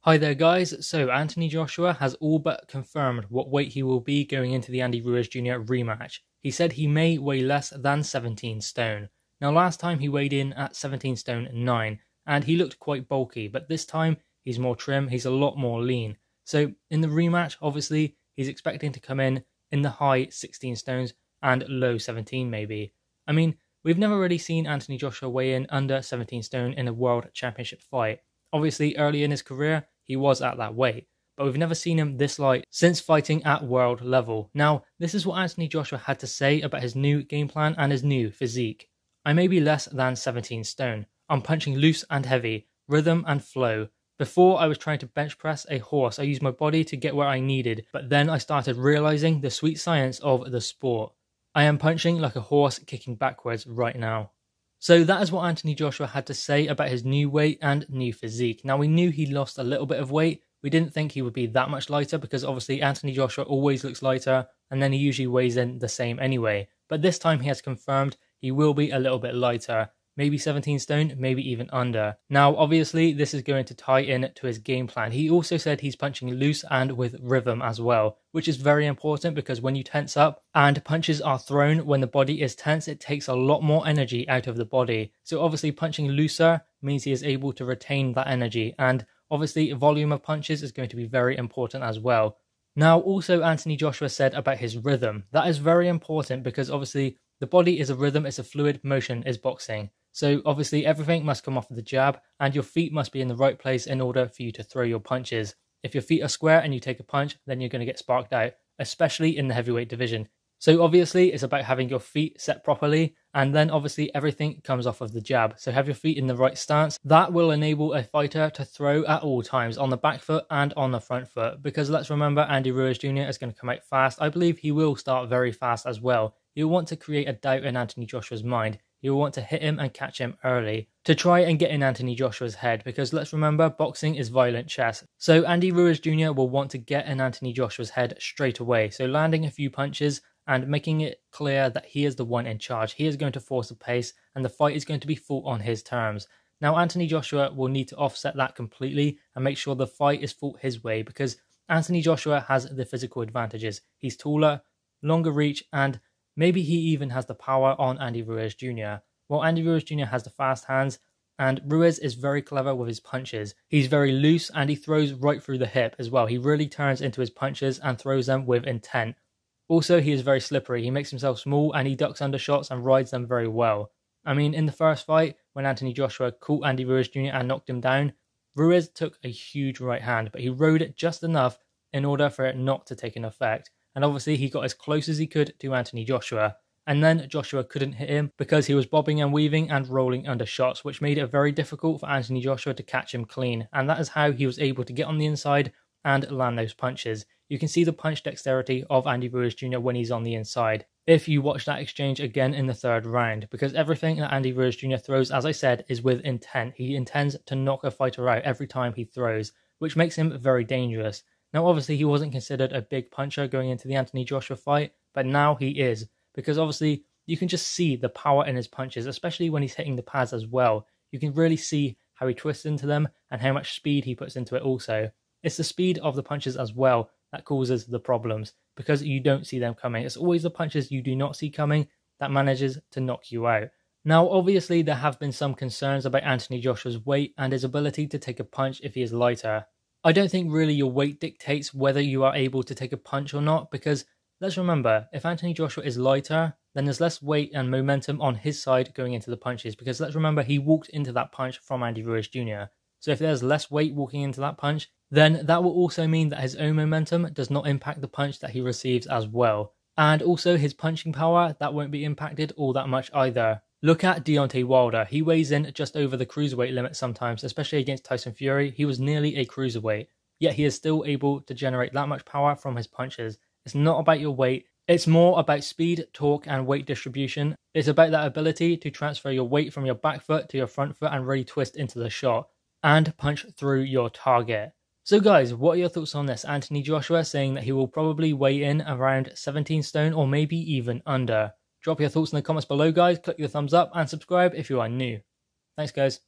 Hi there guys, so Anthony Joshua has all but confirmed what weight he will be going into the Andy Ruiz Jr. rematch. He said he may weigh less than 17 stone. Now last time he weighed in at 17 stone 9 and he looked quite bulky, but this time he's more trim, he's a lot more lean. So in the rematch, obviously, he's expecting to come in the high 16 stones and low 17 maybe. I mean, we've never really seen Anthony Joshua weigh in under 17 stone in a world championship fight. Obviously, early in his career, he was at that weight, but we've never seen him this light since fighting at world level. Now, this is what Anthony Joshua had to say about his new game plan and his new physique. I may be less than 17 stone. I'm punching loose and heavy, rhythm and flow. Before I was trying to bench press a horse, I used my body to get where I needed, but then I started realizing the sweet science of the sport. I am punching like a horse kicking backwards right now. So that is what Anthony Joshua had to say about his new weight and new physique. Now we knew he lost a little bit of weight. We didn't think he would be that much lighter because obviously Anthony Joshua always looks lighter and then he usually weighs in the same anyway. But this time he has confirmed he will be a little bit lighter. Maybe 17 stone, maybe even under. Now obviously this is going to tie in to his game plan. He also said he's punching loose and with rhythm as well, which is very important because when you tense up and punches are thrown when the body is tense, it takes a lot more energy out of the body. So obviously punching looser means he is able to retain that energy, and obviously volume of punches is going to be very important as well. Now also Anthony Joshua said about his rhythm. That is very important because obviously the body is a rhythm, it's a fluid motion, is boxing. So obviously everything must come off of the jab and your feet must be in the right place in order for you to throw your punches. If your feet are square and you take a punch, then you're going to get sparked out, especially in the heavyweight division. So obviously it's about having your feet set properly, and then obviously everything comes off of the jab. So have your feet in the right stance. That will enable a fighter to throw at all times, on the back foot and on the front foot, because let's remember Andy Ruiz Jr. is going to come out fast. I believe he will start very fast as well. He'll want to create a doubt in Anthony Joshua's mind. You'll want to hit him and catch him early to try and get in Anthony Joshua's head, because let's remember, boxing is violent chess. So Andy Ruiz Jr. will want to get in Anthony Joshua's head straight away. So landing a few punches and making it clear that he is the one in charge. He is going to force the pace and the fight is going to be fought on his terms. Now Anthony Joshua will need to offset that completely and make sure the fight is fought his way, because Anthony Joshua has the physical advantages. He's taller, longer reach, and maybe he even has the power on Andy Ruiz Jr. Well, Andy Ruiz Jr. has the fast hands, and Ruiz is very clever with his punches. He's very loose and he throws right through the hip as well. He really turns into his punches and throws them with intent. Also, he is very slippery. He makes himself small and he ducks under shots and rides them very well. I mean, in the first fight, when Anthony Joshua caught Andy Ruiz Jr. and knocked him down, Ruiz took a huge right hand, but he rode it just enough in order for it not to take an effect. And obviously he got as close as he could to Anthony Joshua. And then Joshua couldn't hit him because he was bobbing and weaving and rolling under shots, which made it very difficult for Anthony Joshua to catch him clean. And that is how he was able to get on the inside and land those punches. You can see the punch dexterity of Andy Ruiz Jr. when he's on the inside, if you watch that exchange again in the third round, because everything that Andy Ruiz Jr. throws, as I said, is with intent. He intends to knock a fighter out every time he throws, which makes him very dangerous. Now, obviously, he wasn't considered a big puncher going into the Anthony Joshua fight, but now he is, because obviously you can just see the power in his punches, especially when he's hitting the pads as well. You can really see how he twists into them and how much speed he puts into it also. It's the speed of the punches as well that causes the problems, because you don't see them coming. It's always the punches you do not see coming that manages to knock you out. Now, obviously, there have been some concerns about Anthony Joshua's weight and his ability to take a punch if he is lighter. I don't think really your weight dictates whether you are able to take a punch or not, because let's remember, if Anthony Joshua is lighter, then there's less weight and momentum on his side going into the punches, because let's remember he walked into that punch from Andy Ruiz Jr. So if there's less weight walking into that punch, then that will also mean that his own momentum does not impact the punch that he receives as well. And also his punching power, that won't be impacted all that much either. Look at Deontay Wilder. He weighs in just over the cruiserweight limit sometimes, especially against Tyson Fury. He was nearly a cruiserweight, yet he is still able to generate that much power from his punches. It's not about your weight. It's more about speed, torque, and weight distribution. It's about that ability to transfer your weight from your back foot to your front foot and really twist into the shot and punch through your target. So guys, what are your thoughts on this? Anthony Joshua saying that he will probably weigh in around 17 stone or maybe even under. Drop your thoughts in the comments below, guys. Click the thumbs up and subscribe if you are new. Thanks, guys.